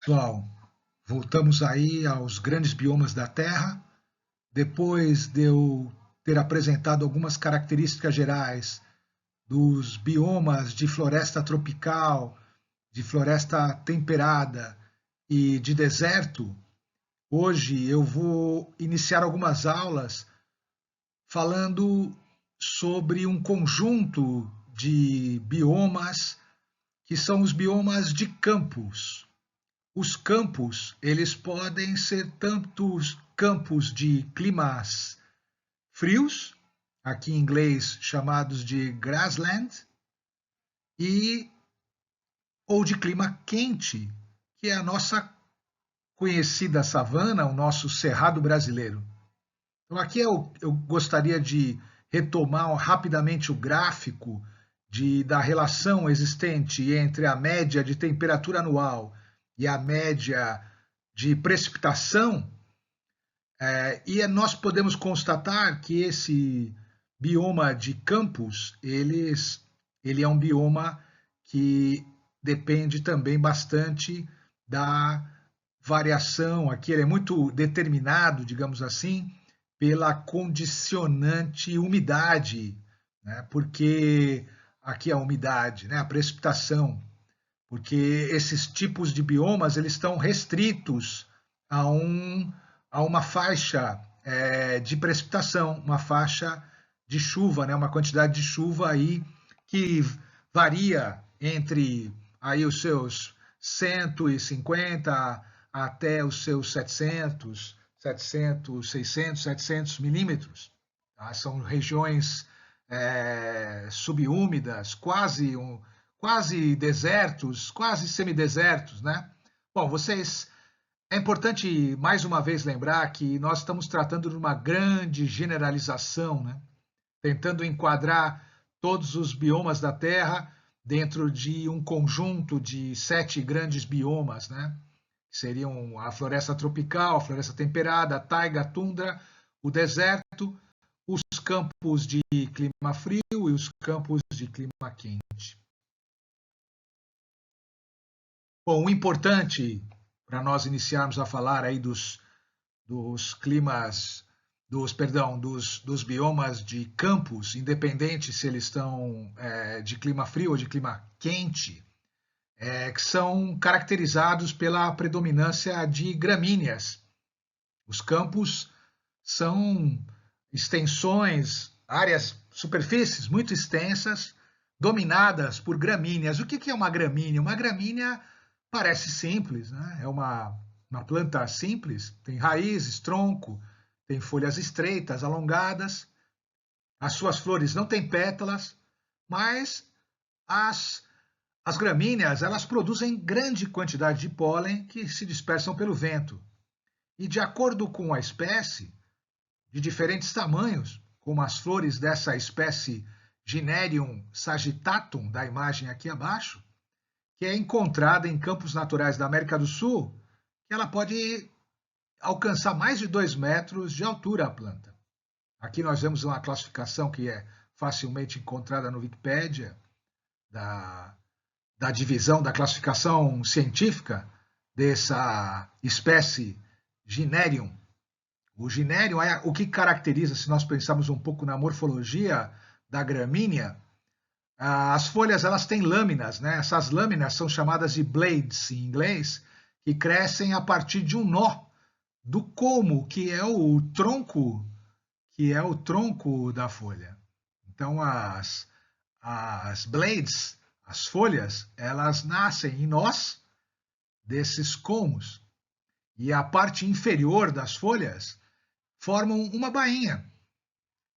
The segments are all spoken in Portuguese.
Pessoal, voltamos aí aos grandes biomas da Terra. Depois de eu ter apresentado algumas características gerais dos biomas de floresta tropical, de floresta temperada e de deserto, hoje eu vou iniciar algumas aulas falando sobre um conjunto de biomas que são os biomas de campos. Os campos, eles podem ser tanto campos de climas frios, aqui em inglês chamados de grassland, ou de clima quente, que é a nossa conhecida savana, o nosso cerrado brasileiro. Então aqui eu gostaria de retomar rapidamente o gráfico da relação existente entre a média de temperatura anual e a média de precipitação, e nós podemos constatar que esse bioma de campos, ele é um bioma que depende também bastante da variação, aqui ele é muito determinado, digamos assim, pela condicionante umidade, né? Porque aqui a umidade, né? A precipitação, porque esses tipos de biomas eles estão restritos a uma faixa de precipitação, uma faixa de chuva, né? Uma quantidade de chuva aí que varia entre aí os seus 150 até os seus 700, 600, 700 milímetros. Tá? São regiões subúmidas, quase desertos, quase semidesertos, né? Bom, é importante mais uma vez lembrar que nós estamos tratando de uma grande generalização, né? Tentando enquadrar todos os biomas da Terra dentro de um conjunto de 7 grandes biomas, né? Seriam a floresta tropical, a floresta temperada, a taiga, a tundra, o deserto, os campos de clima frio e os campos de clima quente. Bom, o importante para nós iniciarmos a falar aí dos climas, dos biomas de campos, independente se eles estão de clima frio ou de clima quente, que são caracterizados pela predominância de gramíneas. Os campos são extensões, superfícies muito extensas, dominadas por gramíneas. O que é uma gramínea? Uma gramínea parece simples, né? É uma planta simples, tem raízes, tronco, tem folhas estreitas, alongadas. As suas flores não têm pétalas, mas as gramíneas, elas produzem grande quantidade de pólen que se dispersam pelo vento. E de acordo com a espécie, de diferentes tamanhos, como as flores dessa espécie Ginerium sagittatum, da imagem aqui abaixo, que é encontrada em campos naturais da América do Sul, que ela pode alcançar mais de 2 metros de altura a planta. Aqui nós vemos uma classificação que é facilmente encontrada no Wikipédia, da divisão da classificação científica dessa espécie Ginerium. O ginérium é o que caracteriza, se nós pensarmos um pouco na morfologia da gramínea, as folhas elas têm lâminas, né? Essas lâminas são chamadas de blades em inglês, que crescem a partir de um nó do colmo, que é o tronco da folha. Então as blades, as folhas, elas nascem em nós desses colmos. E a parte inferior das folhas formam uma bainha,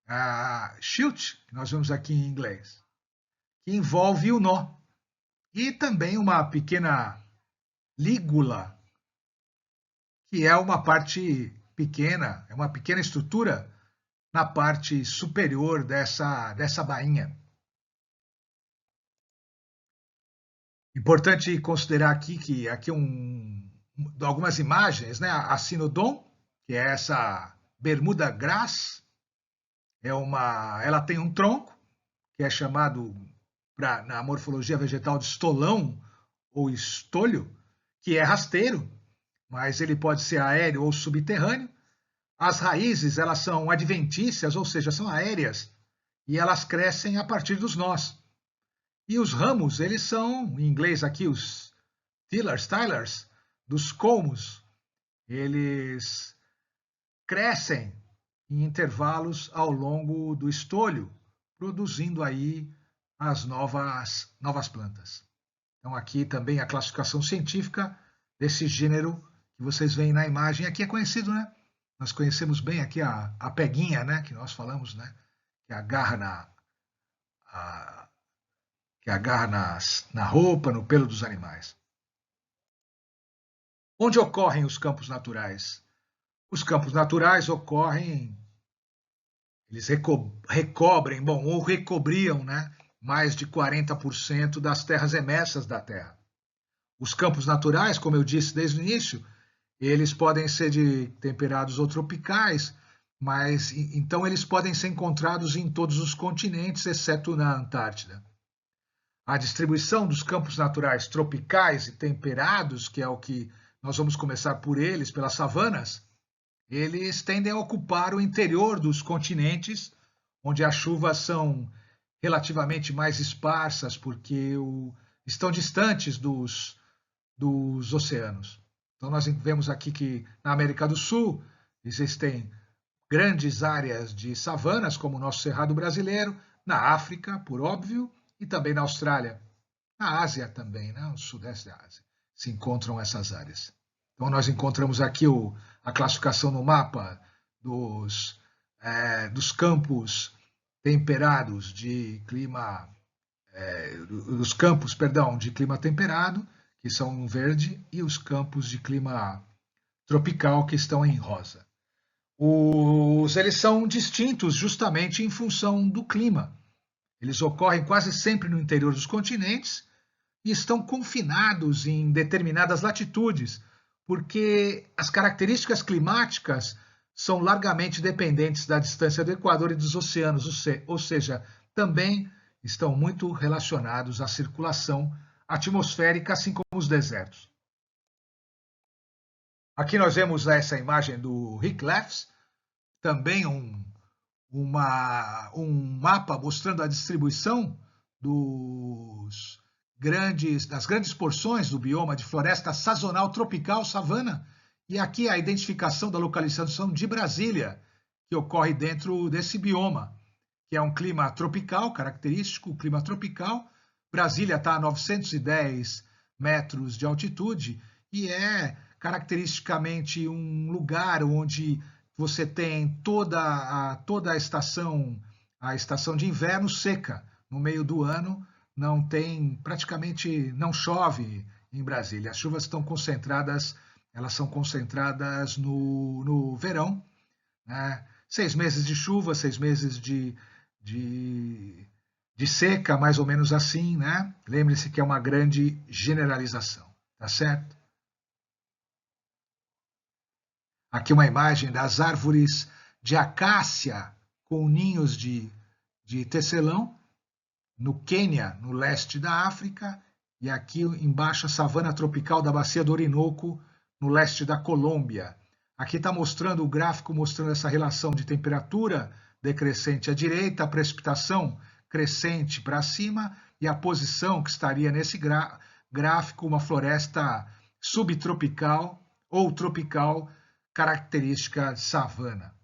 a shoot, que nós vemos aqui em inglês, que envolve o nó. E também uma pequena lígula, que é uma parte pequena, é uma pequena estrutura na parte superior dessa bainha. Importante considerar aqui que algumas imagens, né? A Sinodon, que é essa bermuda grass, ela tem um tronco, que é chamado na morfologia vegetal de estolão ou estolho, que é rasteiro, mas ele pode ser aéreo ou subterrâneo. As raízes, elas são adventícias, ou seja, são aéreas, e elas crescem a partir dos nós. E os ramos, eles são, em inglês aqui, os tilers, dos colmos, eles crescem em intervalos ao longo do estolho, produzindo aí as novas plantas. Então aqui também a classificação científica desse gênero que vocês veem na imagem. Aqui é conhecido, né? Nós conhecemos bem aqui a peguinha, né? Que nós falamos, né? Que agarra na roupa, no pelo dos animais. Onde ocorrem os campos naturais? Os campos naturais ocorrem, eles recobrem, bom, ou recobriam, né? Mais de 40% das terras emersas da Terra. Os campos naturais, como eu disse desde o início, eles podem ser de temperados ou tropicais, mas então eles podem ser encontrados em todos os continentes, exceto na Antártida. A distribuição dos campos naturais tropicais e temperados, que é o que nós vamos começar por eles, pelas savanas, eles tendem a ocupar o interior dos continentes, onde as chuvas são relativamente mais esparsas, porque estão distantes dos oceanos. Então nós vemos aqui que na América do Sul existem grandes áreas de savanas, como o nosso Cerrado brasileiro, na África, por óbvio, e também na Austrália. Na Ásia também, né? No Sudeste da Ásia, se encontram essas áreas. Então nós encontramos aqui a classificação no mapa dos campos temperados de clima, dos campos, perdão, de clima temperado, que são em verde, e os campos de clima tropical, que estão em rosa. Eles são distintos justamente em função do clima. Eles ocorrem quase sempre no interior dos continentes e estão confinados em determinadas latitudes, porque as características climáticas são largamente dependentes da distância do Equador e dos oceanos, ou seja, também estão muito relacionados à circulação atmosférica, assim como os desertos. Aqui nós vemos essa imagem do Rick Leffs, também um mapa mostrando a distribuição das grandes porções do bioma de floresta sazonal tropical savana, e aqui a identificação da localização de Brasília, que ocorre dentro desse bioma, que é um clima tropical, característico, clima tropical. Brasília está a 910 metros de altitude e é caracteristicamente um lugar onde você tem toda a estação de inverno seca. No meio do ano praticamente não chove em Brasília. As chuvas estão concentradas, elas são concentradas no verão, né? 6 meses de chuva, 6 meses de seca, mais ou menos assim, né? Lembre-se que é uma grande generalização, tá certo? Aqui uma imagem das árvores de acácia com ninhos de tecelão, no Quênia, no leste da África, e aqui embaixo a savana tropical da Bacia do Orinoco, no leste da Colômbia. Aqui está mostrando o gráfico, mostrando essa relação de temperatura decrescente à direita, a precipitação crescente para cima, e a posição que estaria nesse gráfico, uma floresta subtropical ou tropical, característica de savana.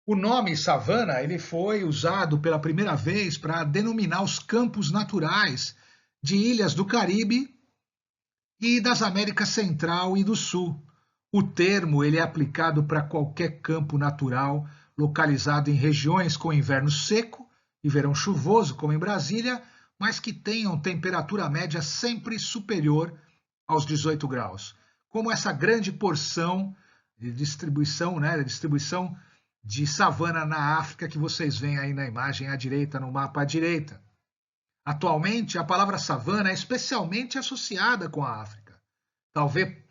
O nome savana ele foi usado pela primeira vez para denominar os campos naturais de ilhas do Caribe e das Américas Central e do Sul. O termo ele é aplicado para qualquer campo natural localizado em regiões com inverno seco e verão chuvoso, como em Brasília, mas que tenham temperatura média sempre superior aos 18 graus. Como essa grande porção de distribuição, né, de savana na África que vocês veem aí na imagem à direita, no mapa à direita. Atualmente, a palavra savana é especialmente associada com a África.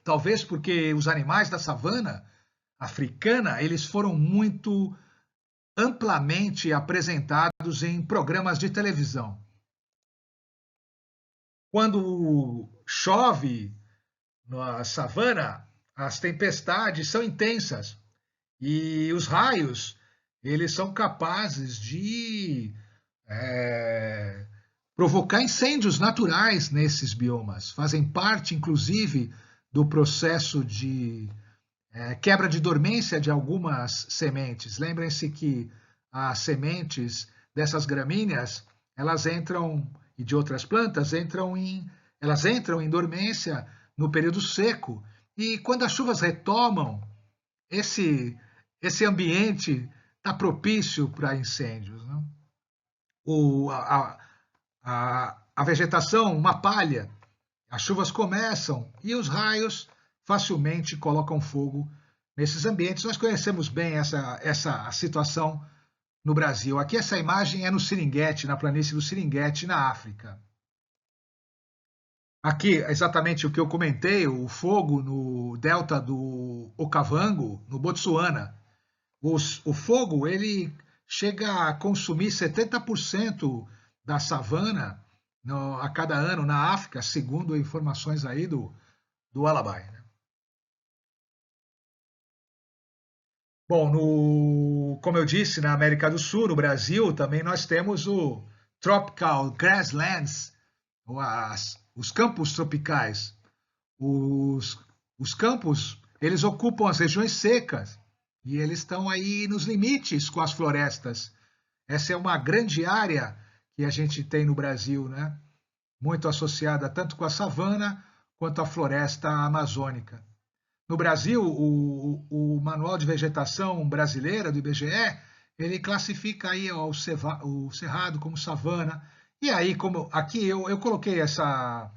Talvez porque os animais da savana africana, eles foram muito amplamente apresentados em programas de televisão. Quando chove na savana, as tempestades são intensas e os raios, eles são capazes de provocar incêndios naturais nesses biomas, fazem parte, inclusive, do processo de quebra de dormência de algumas sementes. Lembrem-se que as sementes dessas gramíneas, elas entram, e de outras plantas, elas entram em dormência no período seco, e quando as chuvas retomam, esse ambiente está propício para incêndios, né? A vegetação, uma palha, as chuvas começam e os raios facilmente colocam fogo nesses ambientes. Nós conhecemos bem essa situação no Brasil. Aqui essa imagem é no Serengeti, na planície do Serengeti, na África. Aqui, exatamente o que eu comentei, o fogo no delta do Okavango, no Botsuana. O fogo, ele chega a consumir 70% da savana a cada ano na África, segundo informações aí do Alabai. Né? Bom, como eu disse, na América do Sul, no Brasil, também nós temos o Tropical Grasslands, os campos tropicais. Os campos, eles ocupam as regiões secas e eles estão aí nos limites com as florestas. Essa é uma grande área que a gente tem no Brasil, né? Muito associada tanto com a savana quanto a floresta amazônica. No Brasil, o Manual de Vegetação Brasileira, do IBGE, ele classifica aí o cerrado como savana. E aí, como aqui eu coloquei essa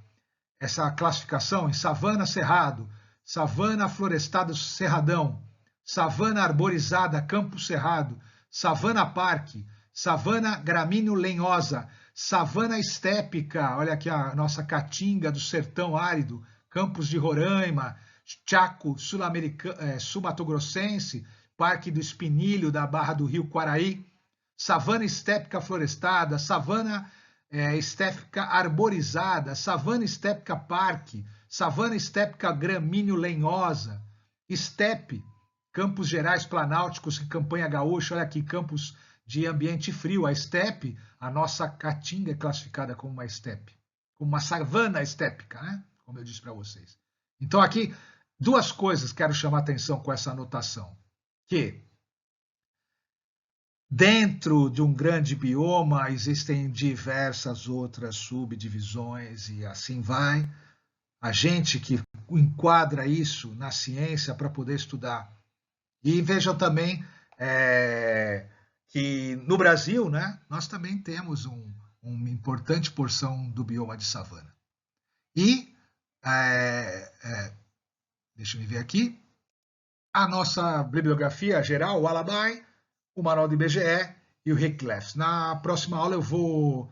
classificação em savana cerrado, savana florestada cerradão, savana arborizada campo cerrado, savana parque, savana gramíneo lenhosa, savana estépica, olha aqui a nossa caatinga do sertão árido, Campos de Roraima, Chaco sul-mato-grossense, Parque do Espinilho da Barra do Rio Quaraí, savana estépica florestada, savana estépica arborizada, savana estépica parque, savana estépica gramíneo lenhosa, estepe, Campos Gerais Planálticos, Campanha Gaúcha, olha aqui, campos de ambiente frio, a estepe, a nossa caatinga é classificada como uma estepe, como uma savana estépica, né? Como eu disse para vocês. Então aqui, duas coisas quero chamar a atenção com essa anotação, que dentro de um grande bioma existem diversas outras subdivisões e assim vai. A gente que enquadra isso na ciência para poder estudar. E vejam também que no Brasil, né, nós também temos uma importante porção do bioma de savana. E, deixa eu ver aqui, a nossa bibliografia geral, o Alabai, o Manual do IBGE e o Rick-Lefs. Na próxima aula eu vou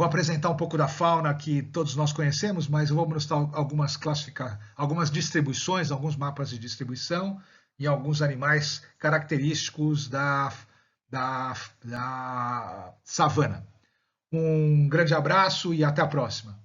apresentar um pouco da fauna que todos nós conhecemos, mas eu vou mostrar algumas distribuições, alguns mapas de distribuição e alguns animais característicos da savana. Um grande abraço e até a próxima.